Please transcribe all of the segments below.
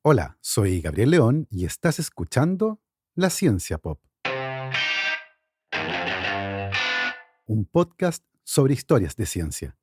Hola, soy Gabriel León y estás escuchando La Ciencia Pop, un podcast sobre historias de ciencia.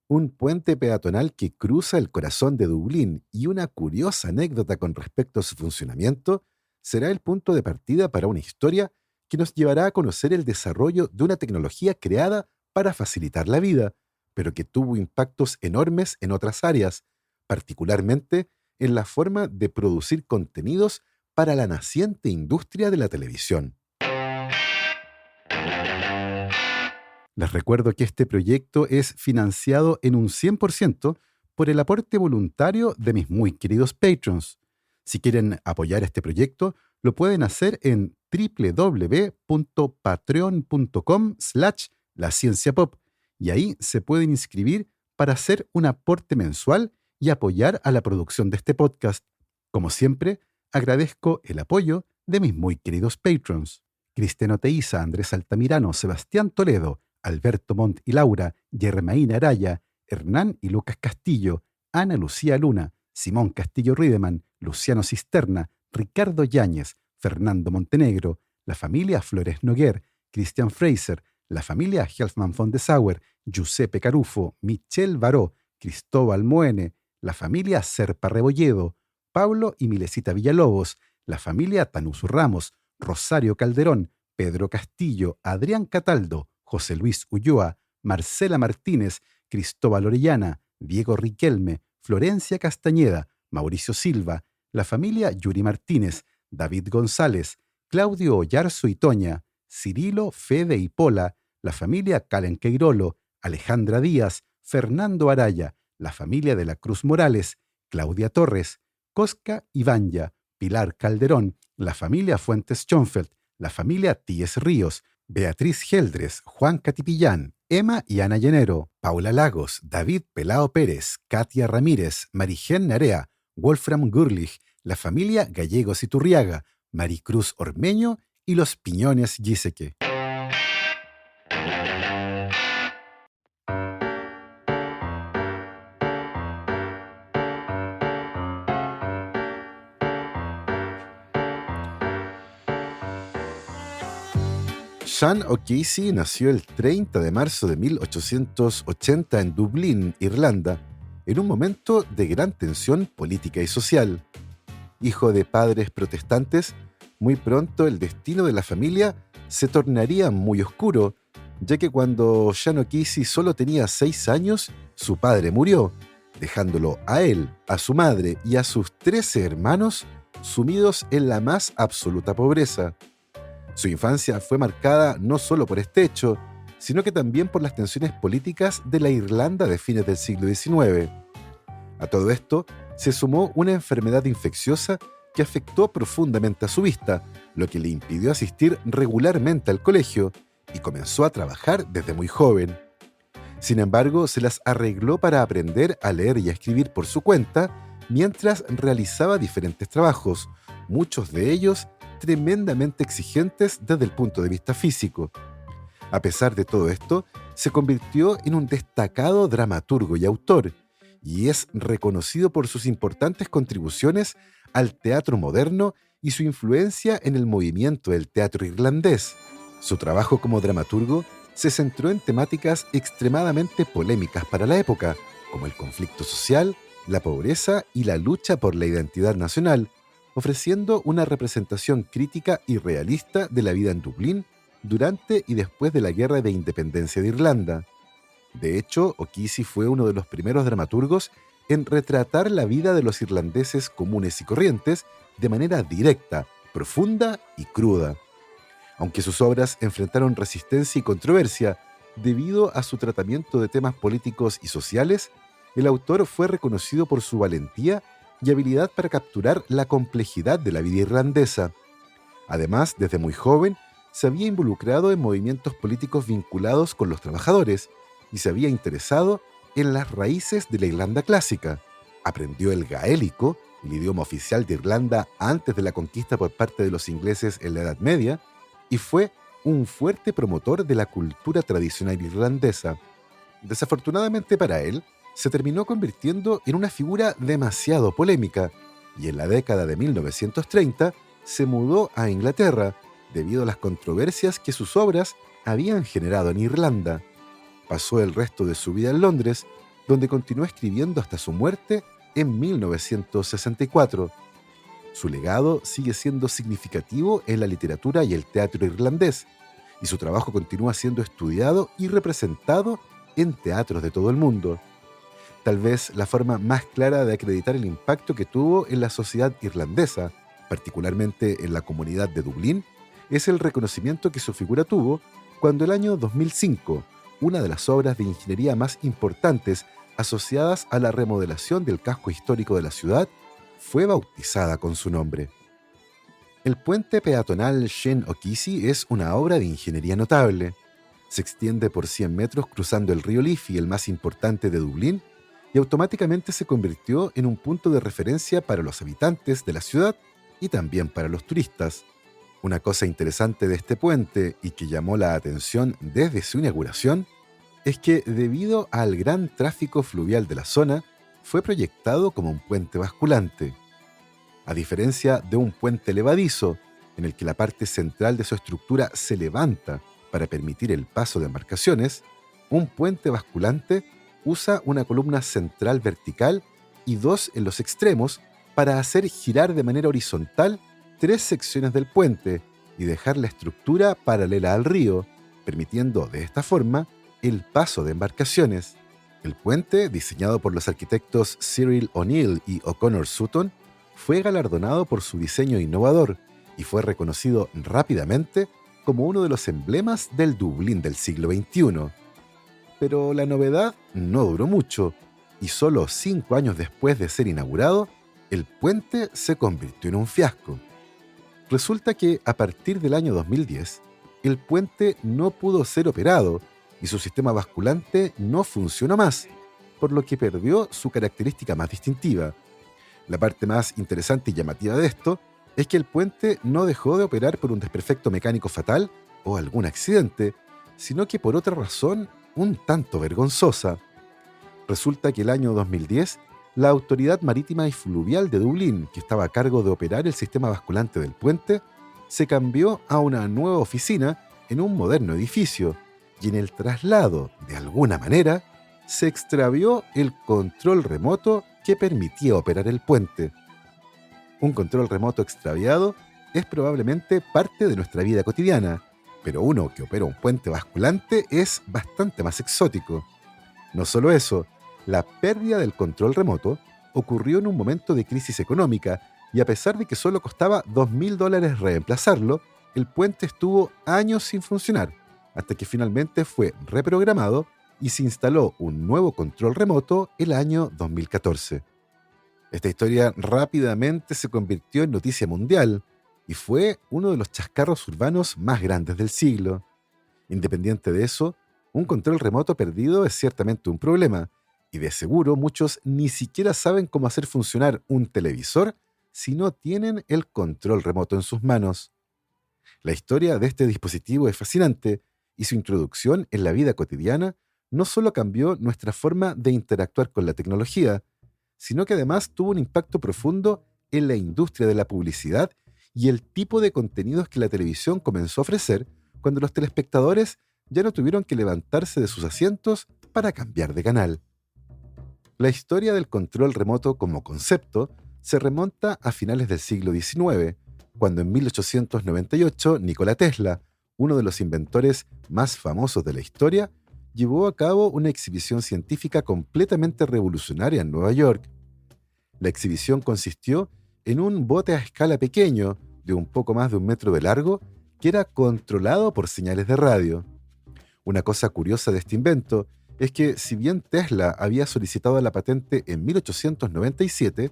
Un puente peatonal que cruza el corazón de Dublín y una curiosa anécdota con respecto a su funcionamiento será el punto de partida para una historia que nos llevará a conocer el desarrollo de una tecnología creada para facilitar la vida, pero que tuvo impactos enormes en otras áreas, particularmente en la forma de producir contenidos para la naciente industria de la televisión. Les recuerdo que este proyecto es financiado en un 100% por el aporte voluntario de mis muy queridos patrons. Si quieren apoyar este proyecto, lo pueden hacer en www.patreon.com/lascienciapop y ahí se pueden inscribir para hacer un aporte mensual y apoyar a la producción de este podcast. Como siempre, agradezco el apoyo de mis muy queridos patrons: Cristiano Teiza, Andrés Altamirano, Sebastián Toledo, Alberto Montt y Laura, Germaína Araya, Hernán y Lucas Castillo, Ana Lucía Luna, Simón Castillo Riedemann, Luciano Cisterna, Ricardo Yáñez, Fernando Montenegro, la familia Flores Noguer, Christian Fraser, la familia Helfman von de Sauer, Giuseppe Carufo, Michelle Baró, Cristóbal Moene, la familia Serpa Rebolledo, Pablo y Milesita Villalobos, la familia Tanuso Ramos, Rosario Calderón, Pedro Castillo, Adrián Cataldo, José Luis Ulloa, Marcela Martínez, Cristóbal Orellana, Diego Riquelme, Florencia Castañeda, Mauricio Silva, la familia Yuri Martínez, David González, Claudio Oyarzo y Toña, Cirilo, Fede y Pola, la familia Calen Queirolo, Alejandra Díaz, Fernando Araya, la familia de la Cruz Morales, Claudia Torres, Cosca Ibanya, Pilar Calderón, la familia Fuentes Schonfeld, la familia Tíes Ríos, Beatriz Geldres, Juan Catipillán, Emma y Ana Llenero, Paula Lagos, David Pelao Pérez, Katia Ramírez, Marigen Narea, Wolfram Gurlich, la familia Gallegos Iturriaga, Maricruz Ormeño y los Piñones Giseque. Sean O'Casey nació el 30 de marzo de 1880 en Dublín, Irlanda, en un momento de gran tensión política y social. Hijo de padres protestantes, muy pronto el destino de la familia se tornaría muy oscuro, ya que cuando Sean O'Casey solo tenía 6 años, su padre murió, dejándolo a él, a su madre y a sus 13 hermanos sumidos en la más absoluta pobreza. Su infancia fue marcada no solo por este hecho, sino que también por las tensiones políticas de la Irlanda de fines del siglo XIX. A todo esto se sumó una enfermedad infecciosa que afectó profundamente a su vista, lo que le impidió asistir regularmente al colegio, y comenzó a trabajar desde muy joven. Sin embargo, se las arregló para aprender a leer y a escribir por su cuenta, mientras realizaba diferentes trabajos, muchos de ellos tremendamente exigentes desde el punto de vista físico. A pesar de todo esto, se convirtió en un destacado dramaturgo y autor, y es reconocido por sus importantes contribuciones al teatro moderno y su influencia en el movimiento del teatro irlandés. Su trabajo como dramaturgo se centró en temáticas extremadamente polémicas para la época, como el conflicto social, la pobreza y la lucha por la identidad nacional, ofreciendo una representación crítica y realista de la vida en Dublín durante y después de la Guerra de Independencia de Irlanda. De hecho, O'Casey fue uno de los primeros dramaturgos en retratar la vida de los irlandeses comunes y corrientes de manera directa, profunda y cruda. Aunque sus obras enfrentaron resistencia y controversia debido a su tratamiento de temas políticos y sociales, el autor fue reconocido por su valentía y habilidad para capturar la complejidad de la vida irlandesa. Además, desde muy joven, se había involucrado en movimientos políticos vinculados con los trabajadores y se había interesado en las raíces de la Irlanda clásica. Aprendió el gaélico, el idioma oficial de Irlanda antes de la conquista por parte de los ingleses en la Edad Media, y fue un fuerte promotor de la cultura tradicional irlandesa. Desafortunadamente para él, se terminó convirtiendo en una figura demasiado polémica y en la década de 1930 se mudó a Inglaterra debido a las controversias que sus obras habían generado en Irlanda. Pasó el resto de su vida en Londres, donde continuó escribiendo hasta su muerte en 1964. Su legado sigue siendo significativo en la literatura y el teatro irlandés, y su trabajo continúa siendo estudiado y representado en teatros de todo el mundo. Tal vez la forma más clara de acreditar el impacto que tuvo en la sociedad irlandesa, particularmente en la comunidad de Dublín, es el reconocimiento que su figura tuvo cuando el año 2005, una de las obras de ingeniería más importantes asociadas a la remodelación del casco histórico de la ciudad fue bautizada con su nombre. El puente peatonal Shin O'Keefe es una obra de ingeniería notable. Se extiende por 100 metros cruzando el río Liffey, el más importante de Dublín, y automáticamente se convirtió en un punto de referencia para los habitantes de la ciudad y también para los turistas. Una cosa interesante de este puente y que llamó la atención desde su inauguración es que debido al gran tráfico fluvial de la zona, fue proyectado como un puente basculante. A diferencia de un puente levadizo, en el que la parte central de su estructura se levanta para permitir el paso de embarcaciones, un puente basculante usa una columna central vertical y dos en los extremos para hacer girar de manera horizontal 3 secciones del puente y dejar la estructura paralela al río, permitiendo de esta forma el paso de embarcaciones. El puente, diseñado por los arquitectos Cyril O'Neill y O'Connor Sutton, fue galardonado por su diseño innovador y fue reconocido rápidamente como uno de los emblemas del Dublín del siglo XXI. Pero la novedad no duró mucho y solo 5 años después de ser inaugurado, el puente se convirtió en un fiasco. Resulta que a partir del año 2010, el puente no pudo ser operado y su sistema basculante no funcionó más, por lo que perdió su característica más distintiva. La parte más interesante y llamativa de esto es que el puente no dejó de operar por un desperfecto mecánico fatal o algún accidente, sino que por otra razón un tanto vergonzosa. Resulta que el año 2010, la Autoridad Marítima y Fluvial de Dublín, que estaba a cargo de operar el sistema basculante del puente, se cambió a una nueva oficina en un moderno edificio, y en el traslado, de alguna manera, se extravió el control remoto que permitía operar el puente. Un control remoto extraviado es probablemente parte de nuestra vida cotidiana, pero uno que opera un puente basculante es bastante más exótico. No solo eso, la pérdida del control remoto ocurrió en un momento de crisis económica y a pesar de que solo costaba $2.000 reemplazarlo, el puente estuvo años sin funcionar, hasta que finalmente fue reprogramado y se instaló un nuevo control remoto el año 2014. Esta historia rápidamente se convirtió en noticia mundial y fue uno de los chascarros urbanos más grandes del siglo. Independiente de eso, un control remoto perdido es ciertamente un problema, y de seguro muchos ni siquiera saben cómo hacer funcionar un televisor si no tienen el control remoto en sus manos. La historia de este dispositivo es fascinante y su introducción en la vida cotidiana no solo cambió nuestra forma de interactuar con la tecnología, sino que además tuvo un impacto profundo en la industria de la publicidad y el tipo de contenidos que la televisión comenzó a ofrecer cuando los telespectadores ya no tuvieron que levantarse de sus asientos para cambiar de canal. La historia del control remoto como concepto se remonta a finales del siglo XIX, cuando en 1898 Nikola Tesla, uno de los inventores más famosos de la historia, llevó a cabo una exhibición científica completamente revolucionaria en Nueva York. La exhibición consistió en un bote a escala pequeño, de un poco más de 1 metro de largo, que era controlado por señales de radio. Una cosa curiosa de este invento es que, si bien Tesla había solicitado la patente en 1897,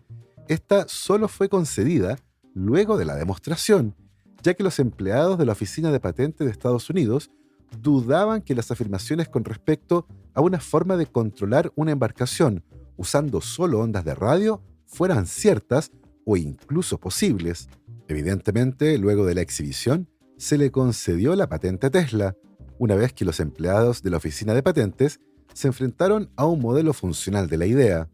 esta solo fue concedida luego de la demostración, ya que los empleados de la Oficina de Patentes de Estados Unidos dudaban que las afirmaciones con respecto a una forma de controlar una embarcación usando solo ondas de radio fueran ciertas o incluso posibles. Evidentemente, luego de la exhibición, se le concedió la patente a Tesla, una vez que los empleados de la Oficina de Patentes se enfrentaron a un modelo funcional de la idea.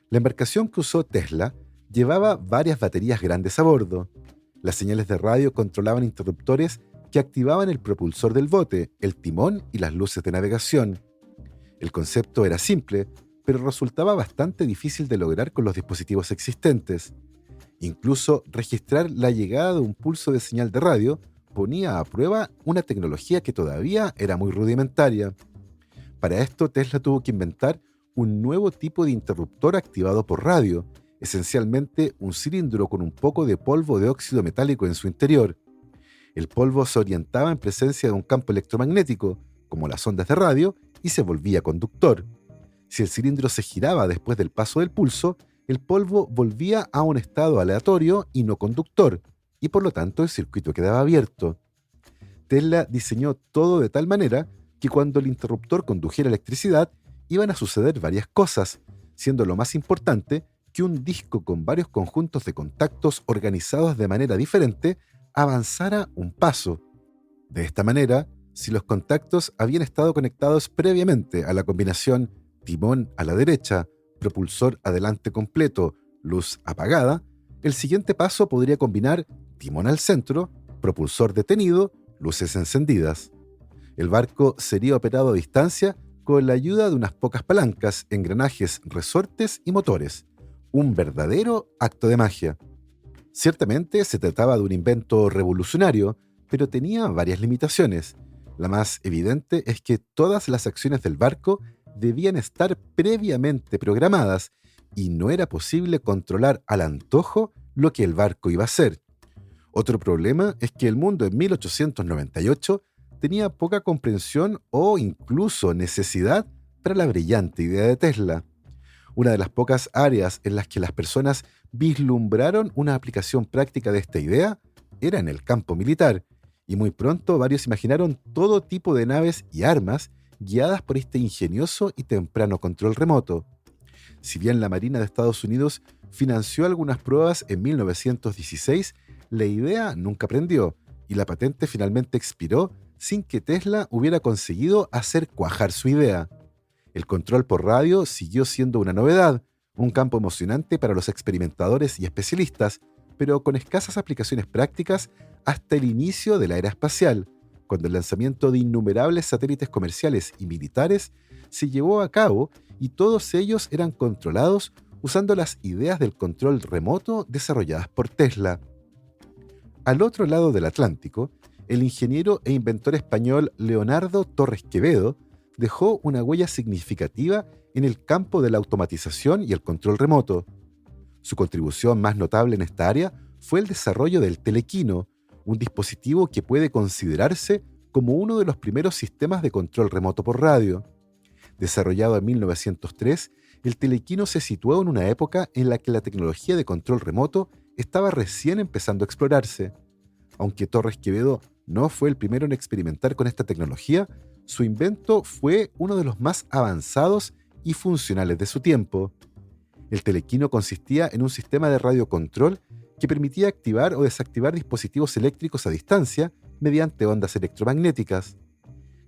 La embarcación que usó Tesla llevaba varias baterías grandes a bordo. Las señales de radio controlaban interruptores que activaban el propulsor del bote, el timón y las luces de navegación. El concepto era simple, pero resultaba bastante difícil de lograr con los dispositivos existentes. Incluso registrar la llegada de un pulso de señal de radio ponía a prueba una tecnología que todavía era muy rudimentaria. Para esto, Tesla tuvo que inventar un nuevo tipo de interruptor activado por radio, esencialmente un cilindro con un poco de polvo de óxido metálico en su interior. El polvo se orientaba en presencia de un campo electromagnético, como las ondas de radio, y se volvía conductor. Si el cilindro se giraba después del paso del pulso, el polvo volvía a un estado aleatorio y no conductor, y por lo tanto el circuito quedaba abierto. Tesla diseñó todo de tal manera que cuando el interruptor condujera electricidad, iban a suceder varias cosas, siendo lo más importante que un disco con varios conjuntos de contactos organizados de manera diferente avanzara un paso. De esta manera, si los contactos habían estado conectados previamente a la combinación timón a la derecha, propulsor adelante completo, luz apagada, el siguiente paso podría combinar timón al centro, propulsor detenido, luces encendidas. El barco sería operado a distancia con la ayuda de unas pocas palancas, engranajes, resortes y motores. Un verdadero acto de magia. Ciertamente se trataba de un invento revolucionario, pero tenía varias limitaciones. La más evidente es que todas las acciones del barco debían estar previamente programadas y no era posible controlar al antojo lo que el barco iba a hacer. Otro problema es que el mundo en 1898 tenía poca comprensión o incluso necesidad para la brillante idea de Tesla. Una de las pocas áreas en las que las personas vislumbraron una aplicación práctica de esta idea era en el campo militar, y muy pronto varios imaginaron todo tipo de naves y armas guiadas por este ingenioso y temprano control remoto. Si bien la Marina de Estados Unidos financió algunas pruebas en 1916, la idea nunca prendió y la patente finalmente expiró sin que Tesla hubiera conseguido hacer cuajar su idea. El control por radio siguió siendo una novedad, un campo emocionante para los experimentadores y especialistas, pero con escasas aplicaciones prácticas hasta el inicio de la era espacial, cuando el lanzamiento de innumerables satélites comerciales y militares se llevó a cabo y todos ellos eran controlados usando las ideas del control remoto desarrolladas por Tesla. Al otro lado del Atlántico, el ingeniero e inventor español Leonardo Torres Quevedo dejó una huella significativa en el campo de la automatización y el control remoto. Su contribución más notable en esta área fue el desarrollo del telequino, un dispositivo que puede considerarse como uno de los primeros sistemas de control remoto por radio. Desarrollado en 1903, el telequino se situó en una época en la que la tecnología de control remoto estaba recién empezando a explorarse. Aunque Torres Quevedo no fue el primero en experimentar con esta tecnología, su invento fue uno de los más avanzados y funcionales de su tiempo. El telequino consistía en un sistema de radiocontrol que permitía activar o desactivar dispositivos eléctricos a distancia mediante ondas electromagnéticas.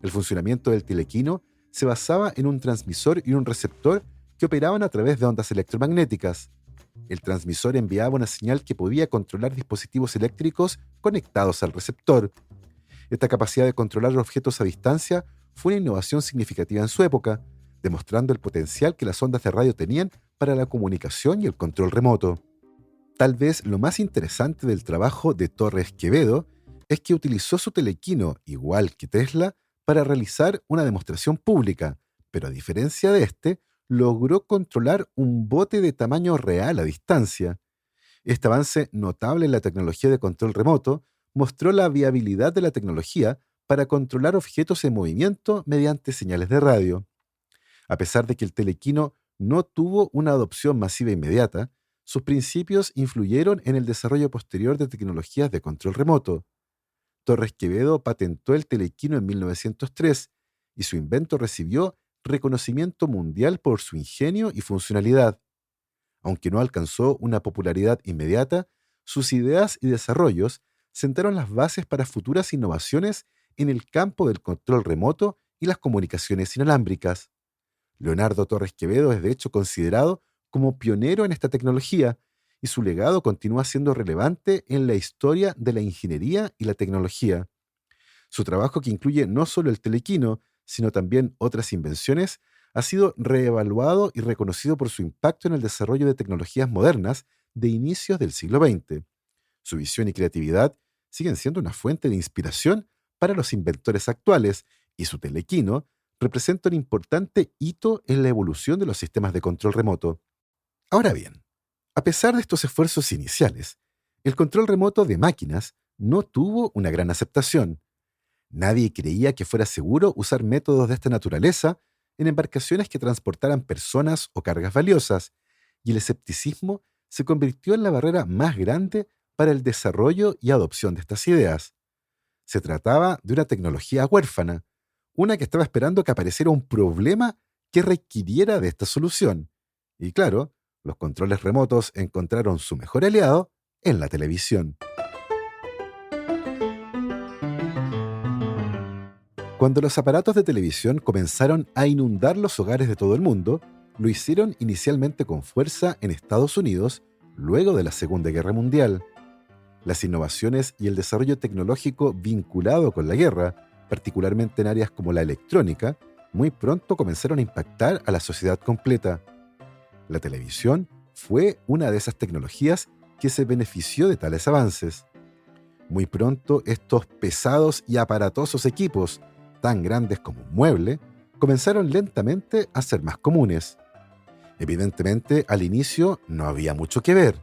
El funcionamiento del telequino se basaba en un transmisor y un receptor que operaban a través de ondas electromagnéticas. El transmisor enviaba una señal que podía controlar dispositivos eléctricos conectados al receptor. Esta capacidad de controlar objetos a distancia fue una innovación significativa en su época, demostrando el potencial que las ondas de radio tenían para la comunicación y el control remoto. Tal vez lo más interesante del trabajo de Torres Quevedo es que utilizó su telequino, igual que Tesla, para realizar una demostración pública, pero a diferencia de este, logró controlar un bote de tamaño real a distancia. Este avance notable en la tecnología de control remoto mostró la viabilidad de la tecnología para controlar objetos en movimiento mediante señales de radio. A pesar de que el telequino no tuvo una adopción masiva inmediata, sus principios influyeron en el desarrollo posterior de tecnologías de control remoto. Torres Quevedo patentó el telequino en 1903 y su invento recibió reconocimiento mundial por su ingenio y funcionalidad. Aunque no alcanzó una popularidad inmediata, sus ideas y desarrollos sentaron las bases para futuras innovaciones en el campo del control remoto y las comunicaciones inalámbricas. Leonardo Torres Quevedo es de hecho considerado como pionero en esta tecnología y su legado continúa siendo relevante en la historia de la ingeniería y la tecnología. Su trabajo, que incluye no solo el telequino, sino también otras invenciones, ha sido reevaluado y reconocido por su impacto en el desarrollo de tecnologías modernas de inicios del siglo XX. Su visión y creatividad siguen siendo una fuente de inspiración para los inventores actuales, y su telequino representa un importante hito en la evolución de los sistemas de control remoto. Ahora bien, a pesar de estos esfuerzos iniciales, el control remoto de máquinas no tuvo una gran aceptación. Nadie creía que fuera seguro usar métodos de esta naturaleza en embarcaciones que transportaran personas o cargas valiosas, y el escepticismo se convirtió en la barrera más grande para el desarrollo y adopción de estas ideas. Se trataba de una tecnología huérfana, una que estaba esperando que apareciera un problema que requiriera de esta solución. Y claro, los controles remotos encontraron su mejor aliado en la televisión. Cuando los aparatos de televisión comenzaron a inundar los hogares de todo el mundo, lo hicieron inicialmente con fuerza en Estados Unidos, luego de la Segunda Guerra Mundial. Las innovaciones y el desarrollo tecnológico vinculado con la guerra, particularmente en áreas como la electrónica, muy pronto comenzaron a impactar a la sociedad completa. La televisión fue una de esas tecnologías que se benefició de tales avances. Muy pronto estos pesados y aparatosos equipos, tan grandes como un mueble, comenzaron lentamente a ser más comunes. Evidentemente, al inicio no había mucho que ver.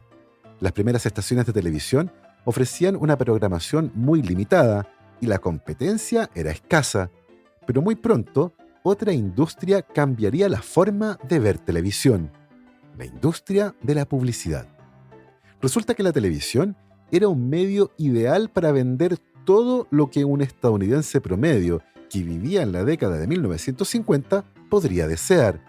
Las primeras estaciones de televisión ofrecían una programación muy limitada y la competencia era escasa, pero muy pronto otra industria cambiaría la forma de ver televisión: la industria de la publicidad. Resulta que la televisión era un medio ideal para vender todo lo que un estadounidense promedio que vivía en la década de 1950 podría desear.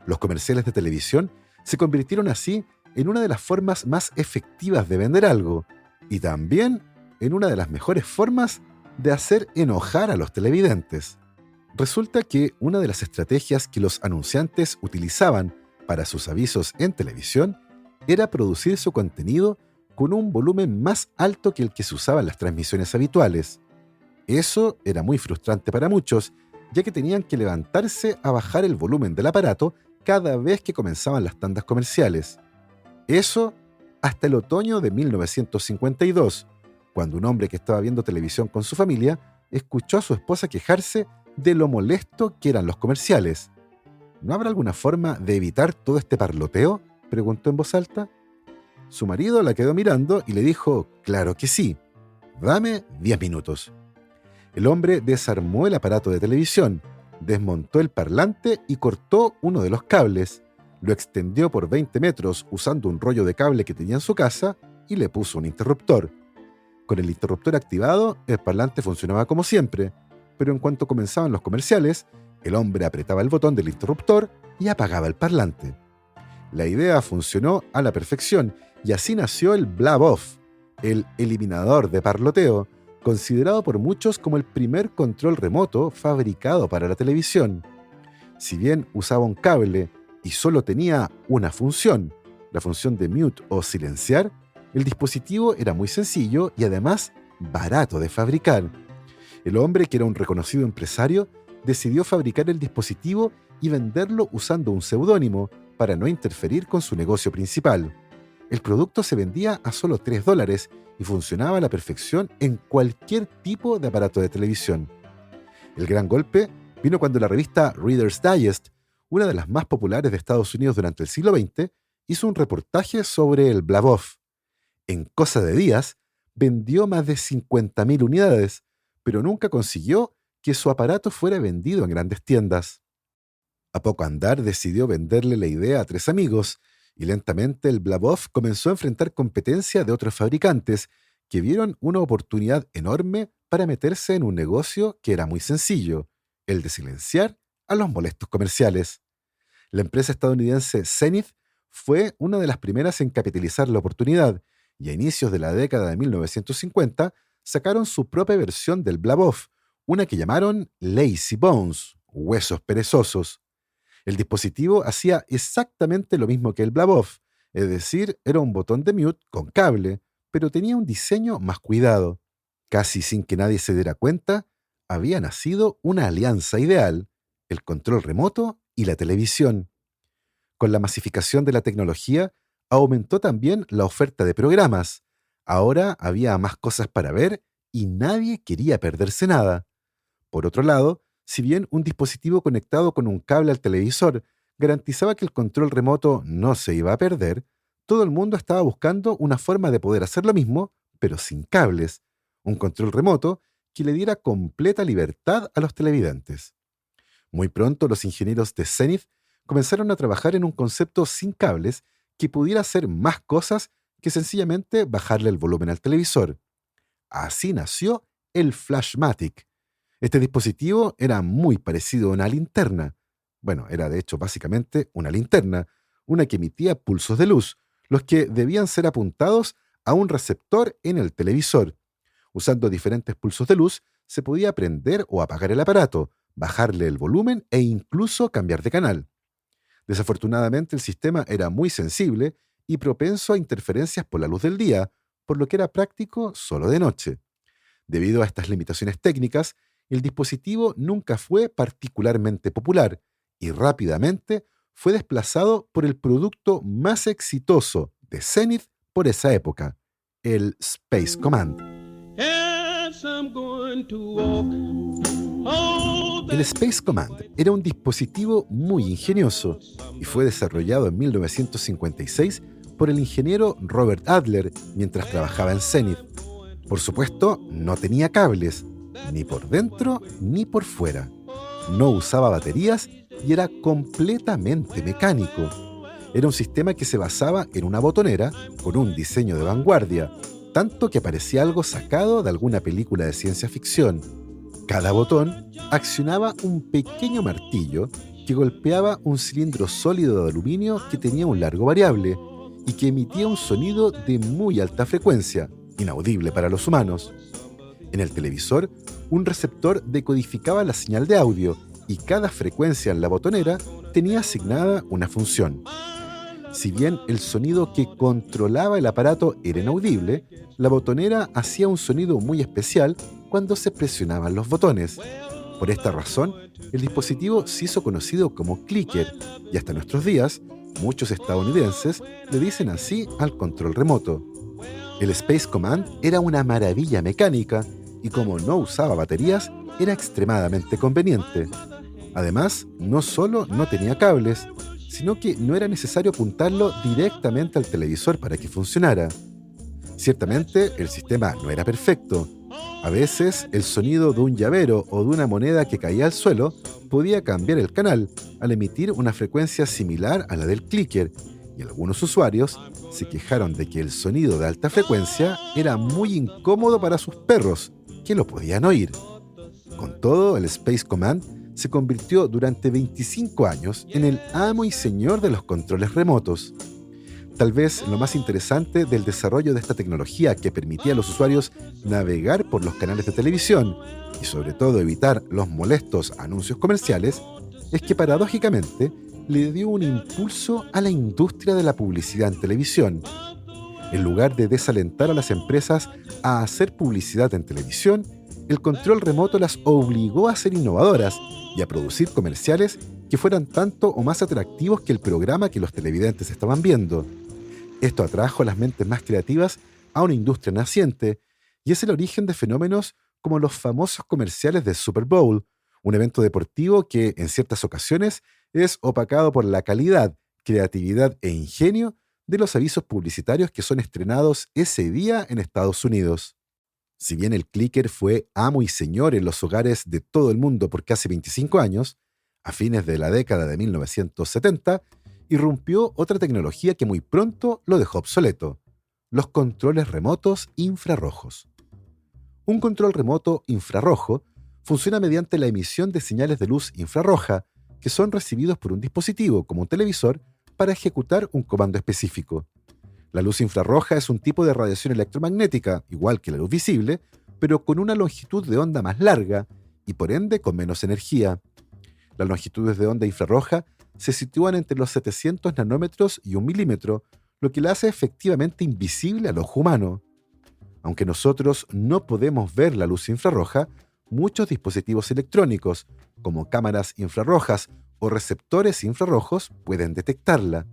Los comerciales de televisión se convirtieron así en una de las formas más efectivas de vender algo, y también en una de las mejores formas de hacer enojar a los televidentes. Resulta que una de las estrategias que los anunciantes utilizaban para sus avisos en televisión era producir su contenido con un volumen más alto que el que se usaba en las transmisiones habituales. Eso era muy frustrante para muchos, ya que tenían que levantarse a bajar el volumen del aparato cada vez que comenzaban las tandas comerciales. Eso hasta el otoño de 1952, cuando un hombre que estaba viendo televisión con su familia escuchó a su esposa quejarse de lo molesto que eran los comerciales. ¿No habrá alguna forma de evitar todo este parloteo?, preguntó en voz alta. Su marido la quedó mirando y le dijo: claro que sí, dame 10 minutos. El hombre desarmó el aparato de televisión, desmontó el parlante y cortó uno de los cables. Lo extendió por 20 metros usando un rollo de cable que tenía en su casa y le puso un interruptor. Con el interruptor activado, el parlante funcionaba como siempre, pero en cuanto comenzaban los comerciales, el hombre apretaba el botón del interruptor y apagaba el parlante. La idea funcionó a la perfección y así nació el Blab-Off, el eliminador de parloteo, considerado por muchos como el primer control remoto fabricado para la televisión. Si bien usaba un cable y solo tenía una función, la función de mute o silenciar, el dispositivo era muy sencillo y además barato de fabricar. El hombre, que era un reconocido empresario, decidió fabricar el dispositivo y venderlo usando un seudónimo para no interferir con su negocio principal. El producto se vendía a solo $3 y funcionaba a la perfección en cualquier tipo de aparato de televisión. El gran golpe vino cuando la revista Reader's Digest, una de las más populares de Estados Unidos durante el siglo XX, hizo un reportaje sobre el Blab-Off. En cosa de días, vendió más de 50.000 unidades, pero nunca consiguió que su aparato fuera vendido en grandes tiendas. A poco andar decidió venderle la idea a 3 amigos, y lentamente el Blab-Off comenzó a enfrentar competencia de otros fabricantes que vieron una oportunidad enorme para meterse en un negocio que era muy sencillo: el de silenciar a los molestos comerciales. La empresa estadounidense Zenith fue una de las primeras en capitalizar la oportunidad, y a inicios de la década de 1950 sacaron su propia versión del Blab-Off, una que llamaron Lazy Bones, huesos perezosos. El dispositivo hacía exactamente lo mismo que el Blavov, es decir, era un botón de mute con cable, pero tenía un diseño más cuidado. Casi sin que nadie se diera cuenta, había nacido una alianza ideal: el control remoto y la televisión. Con la masificación de la tecnología, aumentó también la oferta de programas. Ahora había más cosas para ver y nadie quería perderse nada. Por otro lado, si bien un dispositivo conectado con un cable al televisor garantizaba que el control remoto no se iba a perder, todo el mundo estaba buscando una forma de poder hacer lo mismo, pero sin cables. Un control remoto que le diera completa libertad a los televidentes. Muy pronto los ingenieros de Zenith comenzaron a trabajar en un concepto sin cables que pudiera hacer más cosas que sencillamente bajarle el volumen al televisor. Así nació el Flashmatic. Este dispositivo era muy parecido a una linterna. Bueno, era de hecho básicamente una linterna, una que emitía pulsos de luz, los que debían ser apuntados a un receptor en el televisor. Usando diferentes pulsos de luz, se podía prender o apagar el aparato, bajarle el volumen e incluso cambiar de canal. Desafortunadamente, el sistema era muy sensible y propenso a interferencias por la luz del día, por lo que era práctico solo de noche. Debido a estas limitaciones técnicas, el dispositivo nunca fue particularmente popular y rápidamente fue desplazado por el producto más exitoso de Zenith por esa época, el Space Command. Yes, I'm going to walk all El that Space Command era un dispositivo muy ingenioso y fue desarrollado en 1956 por el ingeniero Robert Adler mientras trabajaba en Zenith. Por supuesto, no tenía cables, ni por dentro ni por fuera. No usaba baterías y era completamente mecánico. Era un sistema que se basaba en una botonera con un diseño de vanguardia, tanto que parecía algo sacado de alguna película de ciencia ficción. Cada botón accionaba un pequeño martillo que golpeaba un cilindro sólido de aluminio que tenía un largo variable y que emitía un sonido de muy alta frecuencia, inaudible para los humanos. En el televisor, un receptor decodificaba la señal de audio y cada frecuencia en la botonera tenía asignada una función. Si bien el sonido que controlaba el aparato era inaudible, la botonera hacía un sonido muy especial cuando se presionaban los botones. Por esta razón, el dispositivo se hizo conocido como clicker y hasta nuestros días, muchos estadounidenses le dicen así al control remoto. El Space Command era una maravilla mecánica y como no usaba baterías, era extremadamente conveniente. Además, no solo no tenía cables, sino que no era necesario apuntarlo directamente al televisor para que funcionara. Ciertamente, el sistema no era perfecto. A veces, el sonido de un llavero o de una moneda que caía al suelo podía cambiar el canal al emitir una frecuencia similar a la del clicker, y algunos usuarios se quejaron de que el sonido de alta frecuencia era muy incómodo para sus perros, que lo podían oír. Con todo, el Space Command se convirtió durante 25 años en el amo y señor de los controles remotos. Tal vez lo más interesante del desarrollo de esta tecnología que permitía a los usuarios navegar por los canales de televisión y sobre todo evitar los molestos anuncios comerciales es que paradójicamente le dio un impulso a la industria de la publicidad en televisión. En lugar de desalentar a las empresas a hacer publicidad en televisión, el control remoto las obligó a ser innovadoras y a producir comerciales que fueran tanto o más atractivos que el programa que los televidentes estaban viendo. Esto atrajo a las mentes más creativas a una industria naciente y es el origen de fenómenos como los famosos comerciales del Super Bowl, un evento deportivo que en ciertas ocasiones es opacado por la calidad, creatividad e ingenio de los avisos publicitarios que son estrenados ese día en Estados Unidos. Si bien el clicker fue amo y señor en los hogares de todo el mundo por casi 25 años, a fines de la década de 1970, irrumpió otra tecnología que muy pronto lo dejó obsoleto: los controles remotos infrarrojos. Un control remoto infrarrojo funciona mediante la emisión de señales de luz infrarroja que son recibidos por un dispositivo, como un televisor, para ejecutar un comando específico. La luz infrarroja es un tipo de radiación electromagnética, igual que la luz visible, pero con una longitud de onda más larga y por ende con menos energía. Las longitudes de onda infrarroja se sitúan entre los 700 nanómetros y 1 milímetro, lo que la hace efectivamente invisible al ojo humano. Aunque nosotros no podemos ver la luz infrarroja, muchos dispositivos electrónicos, como cámaras infrarrojas o receptores infrarrojos, pueden detectarla.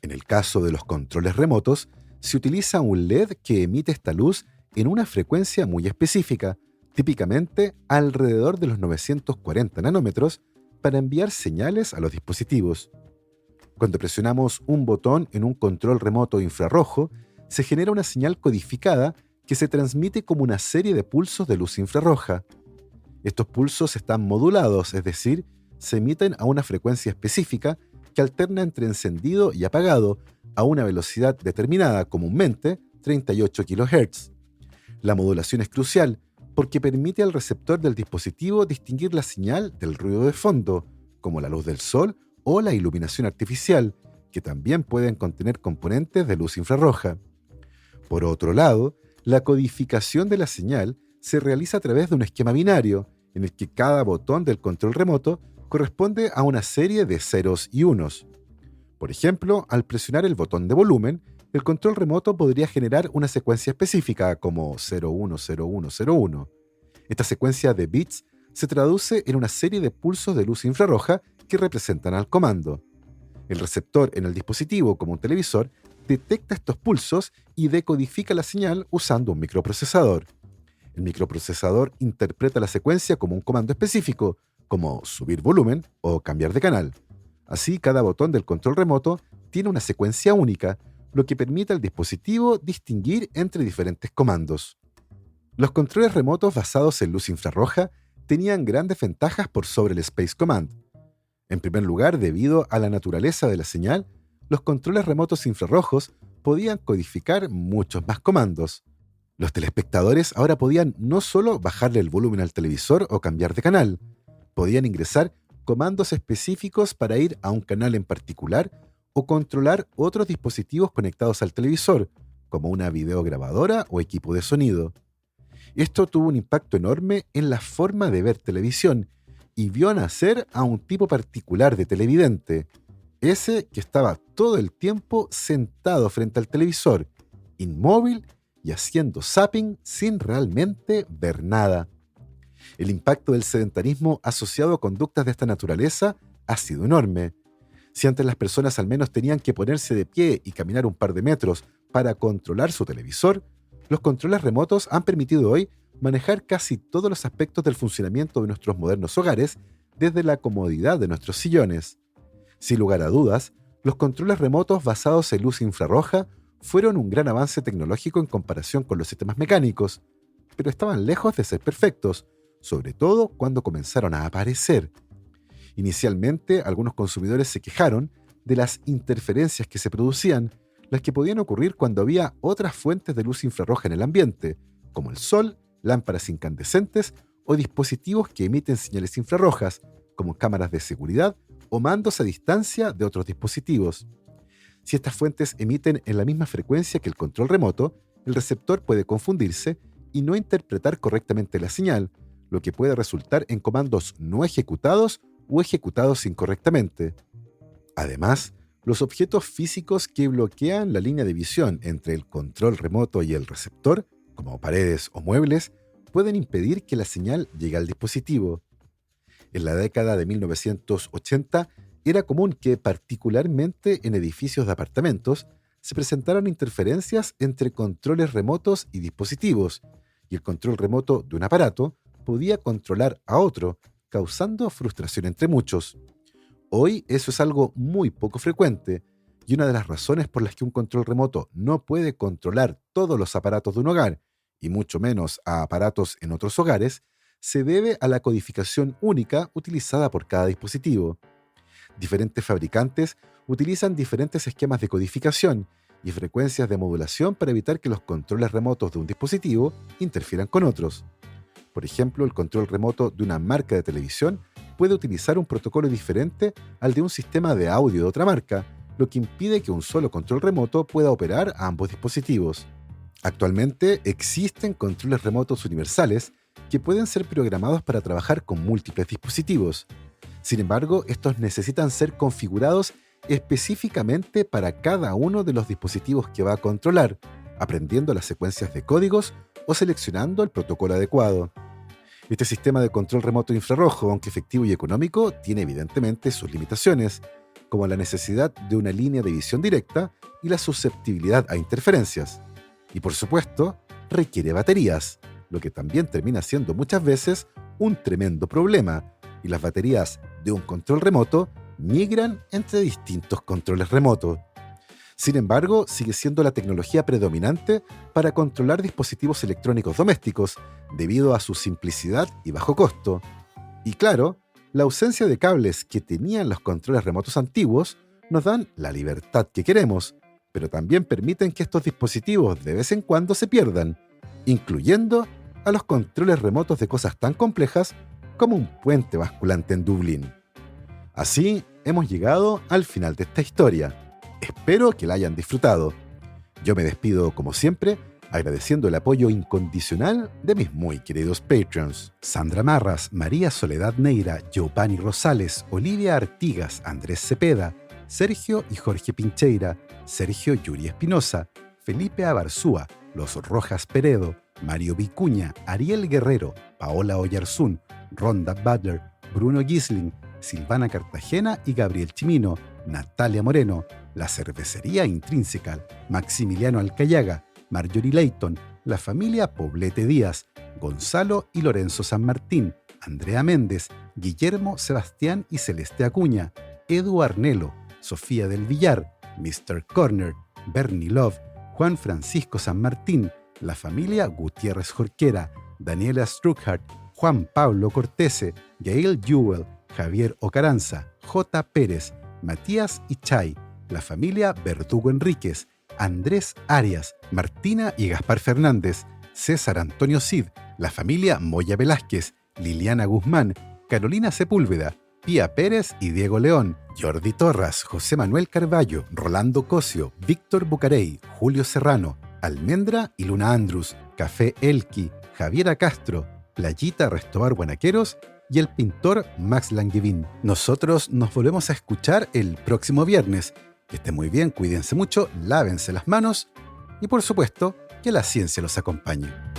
En el caso de los controles remotos, se utiliza un LED que emite esta luz en una frecuencia muy específica, típicamente alrededor de los 940 nanómetros, para enviar señales a los dispositivos. Cuando presionamos un botón en un control remoto infrarrojo, se genera una señal codificada que se transmite como una serie de pulsos de luz infrarroja. Estos pulsos están modulados, es decir, se emiten a una frecuencia específica que alterna entre encendido y apagado a una velocidad determinada, comúnmente 38 kHz. La modulación es crucial porque permite al receptor del dispositivo distinguir la señal del ruido de fondo, como la luz del sol o la iluminación artificial, que también pueden contener componentes de luz infrarroja. Por otro lado, la codificación de la señal se realiza a través de un esquema binario, en el que cada botón del control remoto corresponde a una serie de ceros y unos. Por ejemplo, al presionar el botón de volumen, el control remoto podría generar una secuencia específica como 010101. Esta secuencia de bits se traduce en una serie de pulsos de luz infrarroja que representan al comando. El receptor en el dispositivo, como un televisor, detecta estos pulsos y decodifica la señal usando un microprocesador. El microprocesador interpreta la secuencia como un comando específico, como subir volumen o cambiar de canal. Así, cada botón del control remoto tiene una secuencia única, lo que permite al dispositivo distinguir entre diferentes comandos. Los controles remotos basados en luz infrarroja tenían grandes ventajas por sobre el Space Command. En primer lugar, debido a la naturaleza de la señal, los controles remotos infrarrojos podían codificar muchos más comandos. Los telespectadores ahora podían no solo bajarle el volumen al televisor o cambiar de canal, podían ingresar comandos específicos para ir a un canal en particular o controlar otros dispositivos conectados al televisor, como una videograbadora o equipo de sonido. Esto tuvo un impacto enorme en la forma de ver televisión y vio nacer a un tipo particular de televidente, ese que estaba todo el tiempo sentado frente al televisor, inmóvil y haciendo zapping sin realmente ver nada. El impacto del sedentarismo asociado a conductas de esta naturaleza ha sido enorme. Si antes las personas al menos tenían que ponerse de pie y caminar un par de metros para controlar su televisor, los controles remotos han permitido hoy manejar casi todos los aspectos del funcionamiento de nuestros modernos hogares desde la comodidad de nuestros sillones. Sin lugar a dudas, los controles remotos basados en luz infrarroja fueron un gran avance tecnológico en comparación con los sistemas mecánicos, pero estaban lejos de ser perfectos, sobre todo cuando comenzaron a aparecer. Inicialmente, algunos consumidores se quejaron de las interferencias que se producían, las que podían ocurrir cuando había otras fuentes de luz infrarroja en el ambiente, como el sol, lámparas incandescentes o dispositivos que emiten señales infrarrojas, como cámaras de seguridad o mandos a distancia de otros dispositivos. Si estas fuentes emiten en la misma frecuencia que el control remoto, el receptor puede confundirse y no interpretar correctamente la señal, lo que puede resultar en comandos no ejecutados o ejecutados incorrectamente. Además, los objetos físicos que bloquean la línea de visión entre el control remoto y el receptor, como paredes o muebles, pueden impedir que la señal llegue al dispositivo. En la década de 1980, era común que, particularmente en edificios de apartamentos, se presentaran interferencias entre controles remotos y dispositivos, y el control remoto de un aparato podía controlar a otro, causando frustración entre muchos. Hoy eso es algo muy poco frecuente, y una de las razones por las que un control remoto no puede controlar todos los aparatos de un hogar, y mucho menos a aparatos en otros hogares, se debe a la codificación única utilizada por cada dispositivo. Diferentes fabricantes utilizan diferentes esquemas de codificación y frecuencias de modulación para evitar que los controles remotos de un dispositivo interfieran con otros. Por ejemplo, el control remoto de una marca de televisión puede utilizar un protocolo diferente al de un sistema de audio de otra marca, lo que impide que un solo control remoto pueda operar a ambos dispositivos. Actualmente existen controles remotos universales que pueden ser programados para trabajar con múltiples dispositivos. Sin embargo, estos necesitan ser configurados específicamente para cada uno de los dispositivos que va a controlar, aprendiendo las secuencias de códigos o seleccionando el protocolo adecuado. Este sistema de control remoto infrarrojo, aunque efectivo y económico, tiene evidentemente sus limitaciones, como la necesidad de una línea de visión directa y la susceptibilidad a interferencias. Y por supuesto, requiere baterías, lo que también termina siendo muchas veces un tremendo problema, y las baterías de un control remoto migran entre distintos controles remotos. Sin embargo, sigue siendo la tecnología predominante para controlar dispositivos electrónicos domésticos, debido a su simplicidad y bajo costo. Y claro, la ausencia de cables que tenían los controles remotos antiguos nos dan la libertad que queremos, pero también permiten que estos dispositivos de vez en cuando se pierdan, incluyendo a los controles remotos de cosas tan complejas como un puente basculante en Dublín. Así hemos llegado al final de esta historia. Espero que la hayan disfrutado. Yo me despido, como siempre, agradeciendo el apoyo incondicional de mis muy queridos Patreons: Sandra Marras, María Soledad Neira, Giovanni Rosales, Olivia Artigas, Andrés Cepeda, Sergio y Jorge Pincheira, Sergio Yuri Espinosa, Felipe Abarzúa, Los Rojas Peredo, Mario Vicuña, Ariel Guerrero, Paola Oyarzún, Ronda Butler, Bruno Gisling, Silvana Cartagena y Gabriel Chimino, Natalia Moreno, La Cervecería Intrínseca, Maximiliano Alcayaga, Marjorie Leighton, la familia Poblete Díaz, Gonzalo y Lorenzo San Martín, Andrea Méndez, Guillermo Sebastián y Celeste Acuña, Edu Arnelo, Sofía del Villar, Mr. Corner, Bernie Love, Juan Francisco San Martín, la familia Gutiérrez Jorquera, Daniela Struckhardt, Juan Pablo Cortese, Gail Jewell, Javier Ocaranza, J. Pérez, Matías Ichay, la familia Verdugo Enríquez, Andrés Arias, Martina y Gaspar Fernández, César Antonio Cid, la familia Moya Velázquez, Liliana Guzmán, Carolina Sepúlveda, Pía Pérez y Diego León, Jordi Torras, José Manuel Carballo, Rolando Cosio, Víctor Bucarey, Julio Serrano, Almendra y Luna Andrus, Café Elqui, Javiera Castro, Playita Restobar Guanaqueros y el pintor Max Langevin. Nosotros nos volvemos a escuchar el próximo viernes. Que estén muy bien, cuídense mucho, lávense las manos y por supuesto que la ciencia los acompañe.